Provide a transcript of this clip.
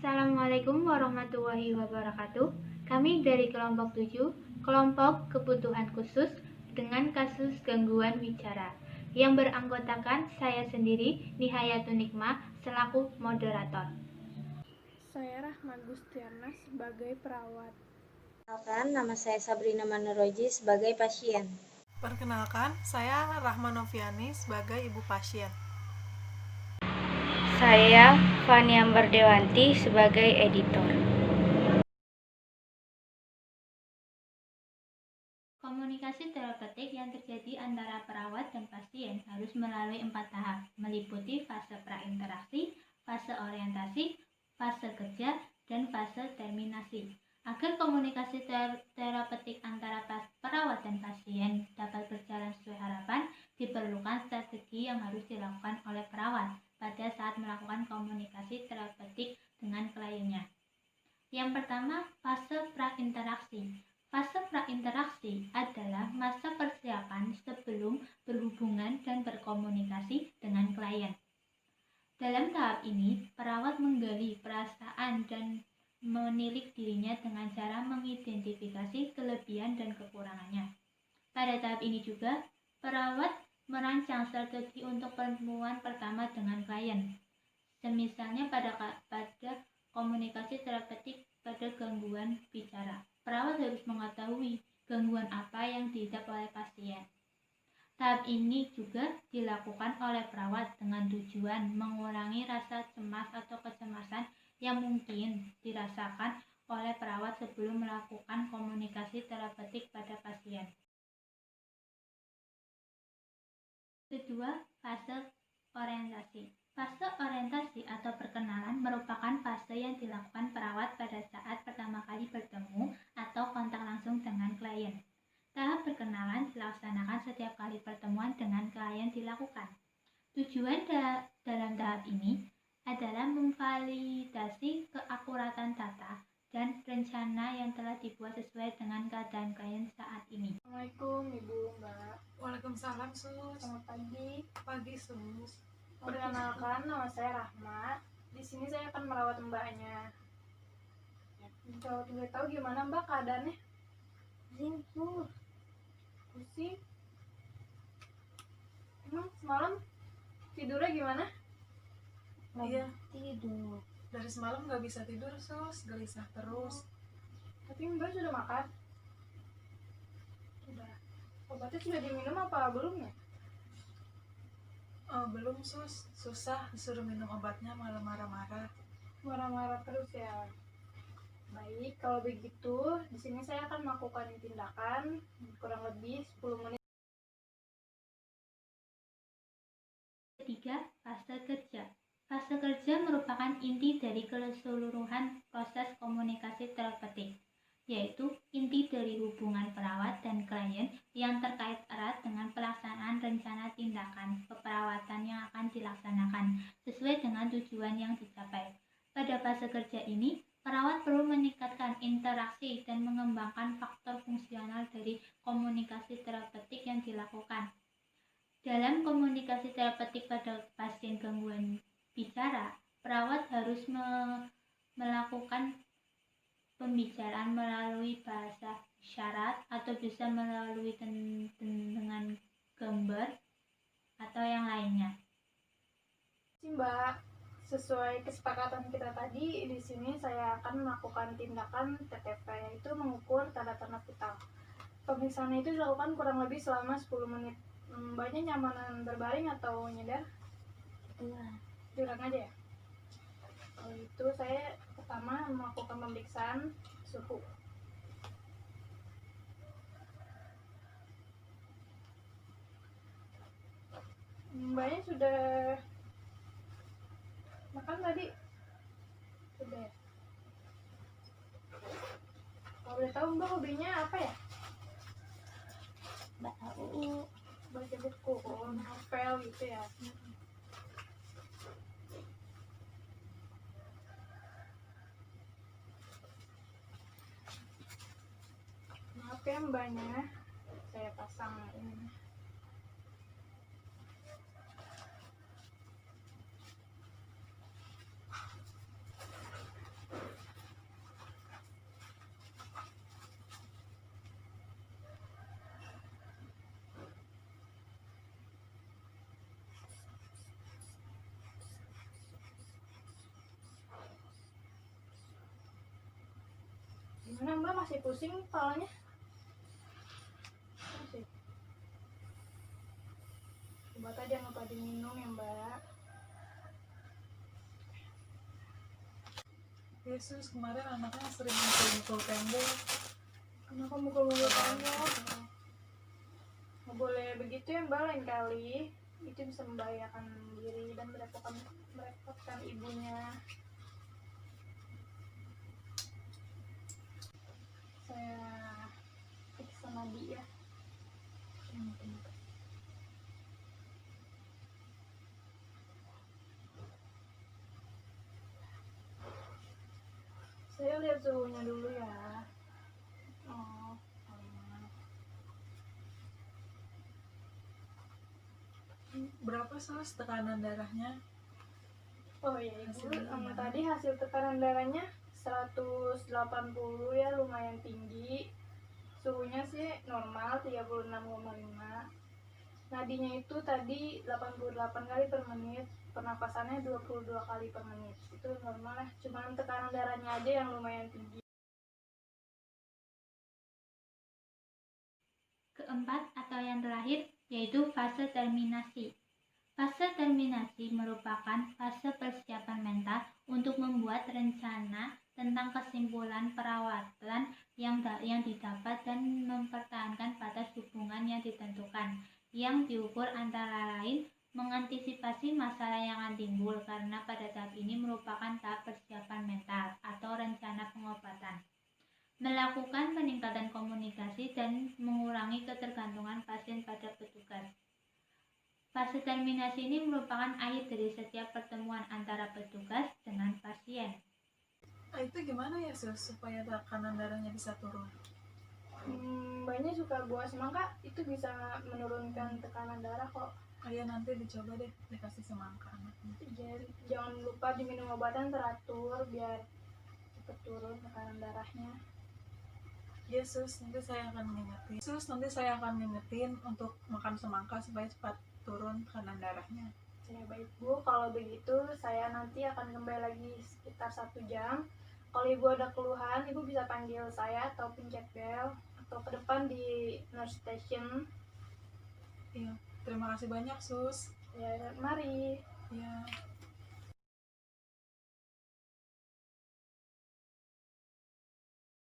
Assalamualaikum warahmatullahi wabarakatuh. Kami dari kelompok 7, kelompok kebutuhan khusus dengan kasus gangguan bicara, yang beranggotakan saya sendiri, Nihayatun Nikmah, selaku moderator. Saya Rahma Gustiana sebagai perawat. Perkenalkan, nama saya Sabrina Manuroji sebagai pasien. Perkenalkan, saya Rahma Noviani sebagai ibu pasien. Saya Fania Ambardewanti sebagai editor. Komunikasi terapeutik yang terjadi antara perawat dan pasien harus melalui 4 tahap, meliputi fase prainteraksi, fase orientasi, fase kerja, dan fase terminasi. Agar komunikasi terapeutik antara perawat dan pasien dapat berjalan sesuai harapan, diperlukan strategi yang harus dilakukan oleh perawat pada saat melakukan komunikasi terapeutik dengan kliennya. Yang pertama, fase prainteraksi. Fase prainteraksi adalah masa persiapan sebelum berhubungan dan berkomunikasi dengan klien. Dalam tahap ini, perawat menggali perasaan dan menilik dirinya dengan cara mengidentifikasi kelebihan dan kekurangannya. Pada tahap ini juga, perawat merancang strategi untuk pertemuan pertama dengan klien. Semisalnya pada komunikasi terapeutik pada gangguan bicara, perawat harus mengetahui gangguan apa yang dihadapi oleh pasien. Tahap ini juga dilakukan oleh perawat dengan tujuan mengurangi rasa cemas atau kecemasan yang mungkin dirasakan oleh perawat sebelum melakukan komunikasi terapeutik pada pasien. Kedua, fase orientasi. Fase orientasi atau perkenalan merupakan fase yang dilakukan perawat pada saat pertama kali bertemu atau kontak langsung dengan klien. Tahap perkenalan dilaksanakan setiap kali pertemuan dengan klien dilakukan. Tujuan dalam tahap ini adalah memvalidasi keakuratan data dan rencana yang telah dibuat sesuai dengan keadaan klien saat ini. Assalamualaikum Ibu Mbak. Waalaikumsalam, Sus. Selamat pagi. Pagi, Sus. Perkenalkan, nama saya Rahma. Di sini saya akan merawat Mbaknya. Kalau boleh tahu gimana Mbak keadaannya? Pusing. Emang semalam tidurnya gimana? Iya, Tidur. dari semalam nggak bisa tidur, Sus. Gelisah terus. Tapi Mbak sudah makan? Sudah. Obatnya sudah diminum apa belum ya? Oh, belum, Sus. Susah disuruh minum obatnya, malah marah-marah. Marah-marah terus ya. Baik, kalau begitu di sini saya akan melakukan tindakan kurang lebih 10 menit. Ketiga, fase kerja. Fase kerja merupakan inti dari keseluruhan proses komunikasi terapeutik, yaitu inti dari hubungan perawat dan klien yang terkait erat dengan pelaksanaan rencana tindakan keperawatan yang akan dilaksanakan sesuai dengan tujuan yang dicapai. Pada fase kerja ini, perawat perlu meningkatkan interaksi dan mengembangkan faktor fungsional dari komunikasi terapeutik yang dilakukan. Dalam komunikasi terapeutik pada pasien gangguan bicara, perawat harus melakukan pembicaraan melalui bahasa isyarat atau bisa melalui dengan gambar atau yang lainnya. Mbak, sesuai kesepakatan kita tadi, di sini saya akan melakukan tindakan TTP, yaitu mengukur tanda-tanda vital. Pemeriksaan itu dilakukan kurang lebih selama 10 menit. Mbaknya nyamanan berbaring atau nyedar? Tiduran aja ya? Kalau itu saya pertama melakukan pemeriksaan suhu. Mbaknya sudah makan tadi? Sudah. Kalau boleh tahu Mbak hobinya apa ya? Baca buku, novel gitu ya. Maaf ya Mbaknya, saya pasang ini. Gimana Mbak, masih pusing kepalanya? Masih. Coba tadi jangan lupa diminum ya Mbak. Yesus, kemarin anaknya sering mukul-mukul tembok. Kenapa mukul-mukul tembok? Nggak boleh begitu ya Mbak, lain kali. Itu bisa membahayakan diri dan merepotkan ibunya. Saya periksa nadi ya. Saya lihat suhunya dulu ya. Oh, Berapa sus tekanan darahnya? oh ya Ibu, Hasilnya gimana? tadi hasil tekanan darahnya 180 ya, lumayan tinggi. Suhunya sih normal 36,5. Nadinya itu tadi 88 kali per menit, pernapasannya 22 kali per menit. Itu normal lah, cuman tekanan darahnya aja yang lumayan tinggi. Keempat atau yang terakhir yaitu fase terminasi. Fase terminasi merupakan fase persiapan mental untuk membuat rencana tentang kesimpulan perawatan yang didapat dan mempertahankan batas hubungan yang ditentukan, yang diukur antara lain mengantisipasi masalah yang akan timbul karena pada tahap ini merupakan tahap persiapan mental atau rencana pengobatan. Melakukan peningkatan komunikasi dan mengurangi ketergantungan pasien pada petugas. Fase terminasi ini merupakan akhir dari setiap pertemuan antara petugas dengan pasien. Itu gimana ya sus supaya tekanan darahnya bisa turun? Banyak suka buah semangka, itu bisa menurunkan tekanan darah kok. Kayak nanti dicoba deh dikasih semangka anaknya. Jangan lupa diminum obatan teratur biar cepat turun tekanan darahnya. Yesus, nanti saya akan ngingetin. Sus, nanti saya akan ngingetin untuk makan semangka supaya cepat turun tekanan darahnya. Ya baik Bu, kalau begitu saya nanti akan kembali lagi sekitar 1 jam. Kalau Ibu ada keluhan, Ibu bisa panggil saya atau pencet bel atau ke depan di nurse station. Iya, terima kasih banyak sus. Ya, mari. Iya.